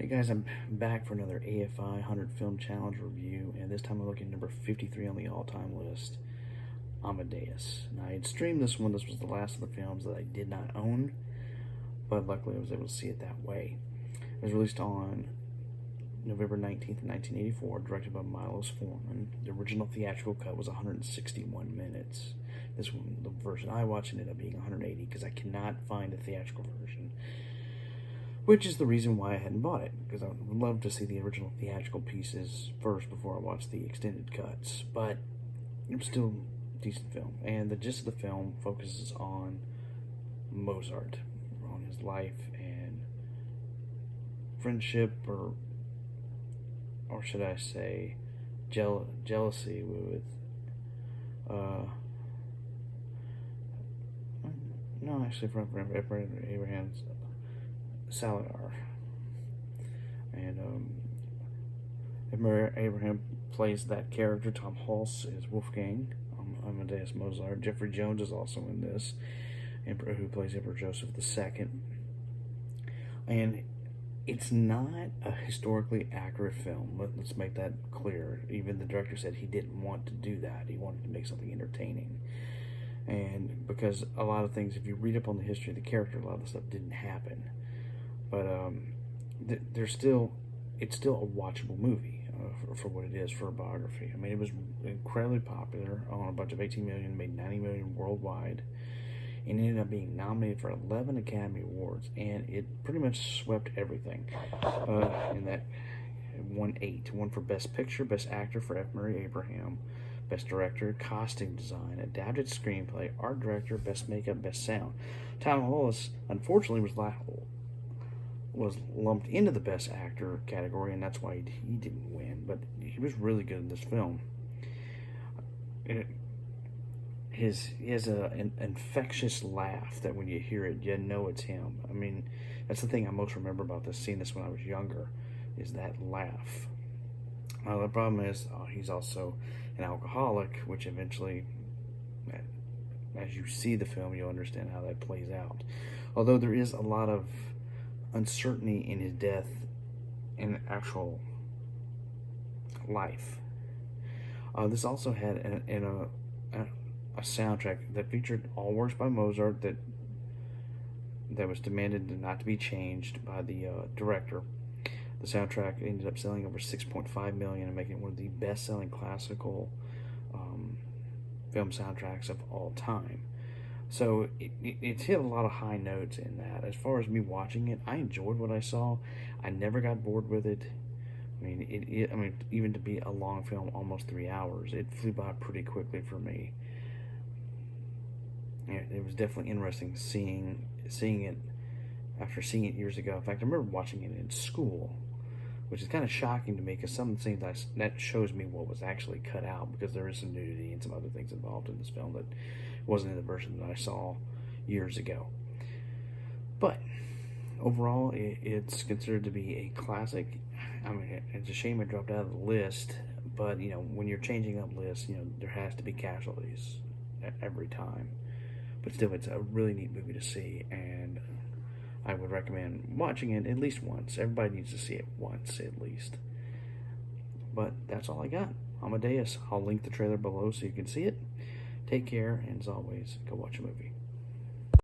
Hey guys, I'm back for another AFI 100 Film Challenge review, and this time I'm looking at number 53 on the all-time list, Amadeus. Now, I had streamed this one. This was the last of the films that I did not own, but luckily I was able to see it that way. It was released on November 19th, 1984, directed by Milos Forman. The original theatrical cut was 161 minutes. This one, the version I watched, ended up being 180 because I cannot find a theatrical version. Which is the reason why I hadn't bought it, because I would love to see the original theatrical pieces first before I watch the extended cuts. But it was still a decent film. And the gist of the film focuses on Mozart, on his life and friendship, or should I say, jealousy with, no, actually, from Abraham's Salazar. And Abraham plays that character. Tom Hulse is Wolfgang, Amadeus Mozart. Jeffrey Jones is also in this, who plays Emperor Joseph II. And it's not a historically accurate film. Let's make that clear. Even the director said he didn't want to do that. He wanted to make something entertaining. And because a lot of things, if you read up on the history of the character, a lot of the stuff didn't happen. But it's still a watchable movie for what it is, for a biography. I mean, it was incredibly popular on a budget of 18 million, made 90 million worldwide, and ended up being nominated for 11 Academy Awards, and it pretty much swept everything. In that, it won 8. One for Best Picture, Best Actor for F. Murray Abraham, Best Director, Costume Design, Adapted Screenplay, Art Director, Best Makeup, Best Sound. Tom Hulse, unfortunately, was lumped into the Best Actor category, and that's why he didn't win. But he was really good in this film. He has an infectious laugh that when you hear it, you know it's him. I mean, that's the thing I most remember about this, seeing this when I was younger, is that laugh. Now, the problem is he's also an alcoholic, which eventually, as you see the film, you'll understand how that plays out. Although there is a lot of uncertainty in his death in actual life. This also had a soundtrack that featured all works by Mozart that was demanded not to be changed by the director. The soundtrack ended up selling over 6.5 million and making it one of the best-selling classical film soundtracks of all time. So it's hit a lot of high notes in that. As far as me watching it, I enjoyed what I saw. I never got bored with it. I mean, even to be a long film, almost 3 hours, it flew by pretty quickly for me. It was definitely interesting seeing it after seeing it years ago. In fact, I remember watching it in school, which is kind of shocking to me because some of the things that shows me what was actually cut out, because there is some nudity and some other things involved in this film that wasn't in the version that I saw years ago. But overall, it's considered to be a classic. I mean, it's a shame it dropped out of the list, but when you're changing up lists, there has to be casualties every time. But still, it's a really neat movie to see, and I would recommend watching it at least once. Everybody needs to see it once at least. But that's all I got. Amadeus. I'll link the trailer below so you can see it. Take care, and as always, go watch a movie.